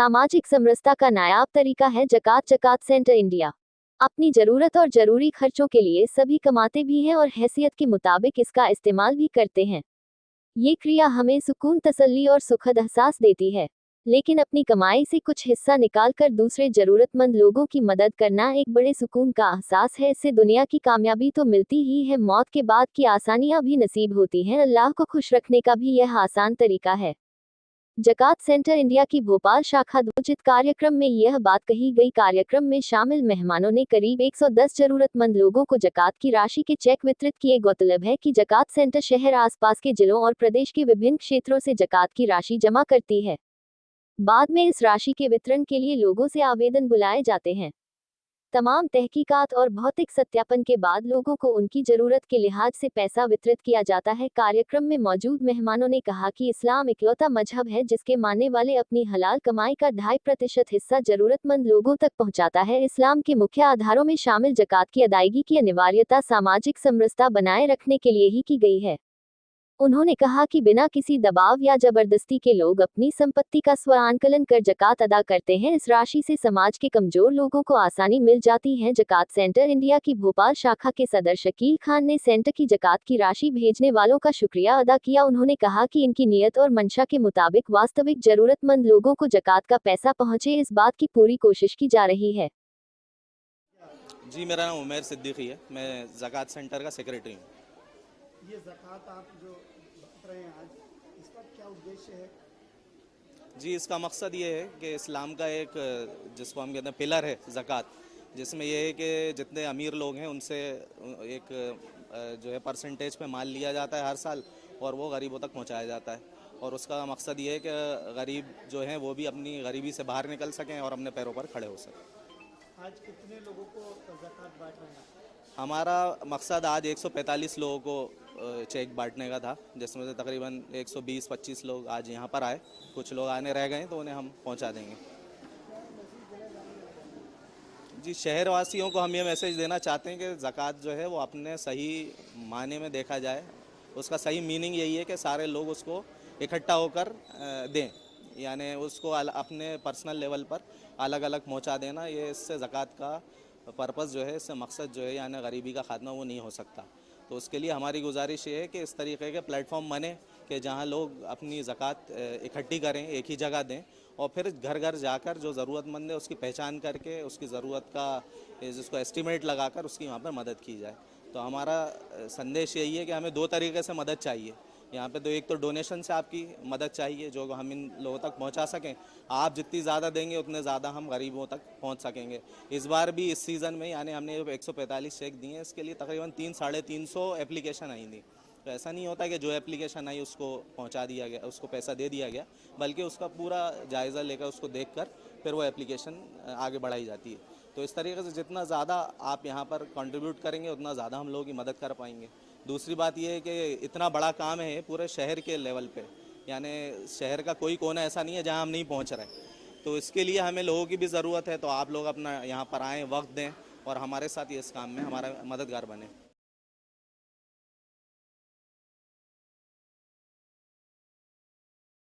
सामाजिक समरसता का नायाब तरीका है ज़कात सेंटर इंडिया। अपनी ज़रूरत और ज़रूरी खर्चों के लिए सभी कमाते भी हैं और हैसियत के मुताबिक इसका इस्तेमाल भी करते हैं। ये क्रिया हमें सुकून, तसल्ली और सुखद एहसास देती है। लेकिन अपनी कमाई से कुछ हिस्सा निकालकर दूसरे ज़रूरतमंद लोगों की मदद करना एक बड़े सुकून का एहसास है। इससे दुनिया की कामयाबी तो मिलती ही है, मौत के बाद की आसानियां भी नसीब होती हैं। अल्लाह को खुश रखने का भी यह आसान तरीका है। ज़कात सेंटर इंडिया की भोपाल शाखा आयोजित कार्यक्रम में यह बात कही गई। कार्यक्रम में शामिल मेहमानों ने करीब 110 जरूरतमंद लोगों को ज़कात की राशि के चेक वितरित किए। गौरतलब है कि ज़कात सेंटर शहर, आसपास के जिलों और प्रदेश के विभिन्न क्षेत्रों से ज़कात की राशि जमा करती है। बाद में इस राशि के वितरण के लिए लोगों से आवेदन बुलाए जाते हैं। तमाम तहकीकात और भौतिक सत्यापन के बाद लोगों को उनकी जरूरत के लिहाज से पैसा वितरित किया जाता है। कार्यक्रम में मौजूद मेहमानों ने कहा कि इस्लाम इकलौता मजहब है जिसके मानने वाले अपनी हलाल कमाई का 2.5% हिस्सा जरूरतमंद लोगों तक पहुंचाता है। इस्लाम के मुख्य आधारों में शामिल ज़कात की अदायगी की अनिवार्यता सामाजिक समरसता बनाए रखने के लिए ही की गई है। उन्होंने कहा कि बिना किसी दबाव या जबरदस्ती के लोग अपनी संपत्ति का स्वआंकलन कर ज़कात अदा करते हैं। इस राशि से समाज के कमजोर लोगों को आसानी मिल जाती है। ज़कात सेंटर इंडिया की भोपाल शाखा के सदर शकील खान ने सेंटर की ज़कात की राशि भेजने वालों का शुक्रिया अदा किया। उन्होंने कहा कि इनकी नीयत और मंशा के मुताबिक वास्तविक जरूरतमंद लोगों को ज़कात का पैसा पहुंचे, इस बात की पूरी कोशिश की जा रही है। जी, मेरा नाम उमैर सिद्दीकी है। मैं ज़कात सेंटर का सेक्रेटरी हूँ। ये ज़कात आप जो बांट रहे हैं आज, इसका क्या उद्देश्य है? जी, इसका मकसद ये है कि इस्लाम का एक, जिसको हम कहते हैं, पिलर है ज़कात, जिसमें यह है कि जितने अमीर लोग हैं उनसे एक जो है परसेंटेज पे माल लिया जाता है हर साल और वो गरीबों तक पहुंचाया जाता है। और उसका मकसद ये है कि गरीब जो हैं वो भी अपनी गरीबी से बाहर निकल सकें और अपने पैरों पर खड़े हो सकें। आज कितने लोगों को ज़कात बांट रहे हैं? हमारा मकसद आज 145 लोगों को चेक बांटने का था, जिसमें से तकरीबन 120-25 लोग आज यहाँ पर आए। कुछ लोग आने रह गए तो उन्हें हम पहुँचा देंगे। जी, शहरवासियों को हम ये मैसेज देना चाहते हैं कि ज़कात जो है वो अपने सही मायने में देखा जाए। उसका सही मीनिंग यही है कि सारे लोग उसको इकट्ठा होकर दें, यानी उसको अपने पर्सनल लेवल पर अलग अलग पहुँचा देना। ये इससे ज़कात का पर्पज़ जो है, इससे मकसद जो है यानी गरीबी का खात्मा, वो नहीं हो सकता। तो उसके लिए हमारी गुजारिश ये है कि इस तरीके के प्लेटफॉर्म बने कि जहाँ लोग अपनी ज़कात इकट्ठी करें, एक ही जगह दें और फिर घर घर जाकर जो ज़रूरतमंद है उसकी पहचान करके उसकी ज़रूरत का जिसको एस्टिमेट लगाकर उसकी वहाँ पर मदद की जाए। तो हमारा संदेश यही है कि हमें दो तरीके से मदद चाहिए यहाँ पे। तो एक तो डोनेशन से आपकी मदद चाहिए जो हम इन लोगों तक पहुँचा सकें। आप जितनी ज़्यादा देंगे उतने ज़्यादा हम गरीबों तक पहुँच सकेंगे। इस बार भी इस सीज़न में यानी हमने 145 चेक दिए हैं, इसके लिए तकरीबन 300-350 एप्लीकेशन आई थी। तो ऐसा नहीं होता कि जो एप्लीकेशन आई उसको पहुंचा दिया गया, उसको पैसा दे दिया गया, बल्कि उसका पूरा जायज़ा लेकर उसको देखकर फिर वो एप्लीकेशन आगे बढ़ाई जाती है। तो इस तरीके से जितना ज़्यादा आप यहाँ पर कंट्रीब्यूट करेंगे उतना ज़्यादा हम लोगों की मदद कर पाएंगे। दूसरी बात ये है कि इतना बड़ा काम है पूरे शहर के लेवल पे, यानी शहर का कोई कोना ऐसा नहीं है जहाँ हम नहीं पहुँच रहे। तो इसके लिए हमें लोगों की भी ज़रूरत है। तो आप लोग अपना यहाँ पर आएँ, वक्त दें और हमारे साथ ये इस काम में हमारा मददगार बने।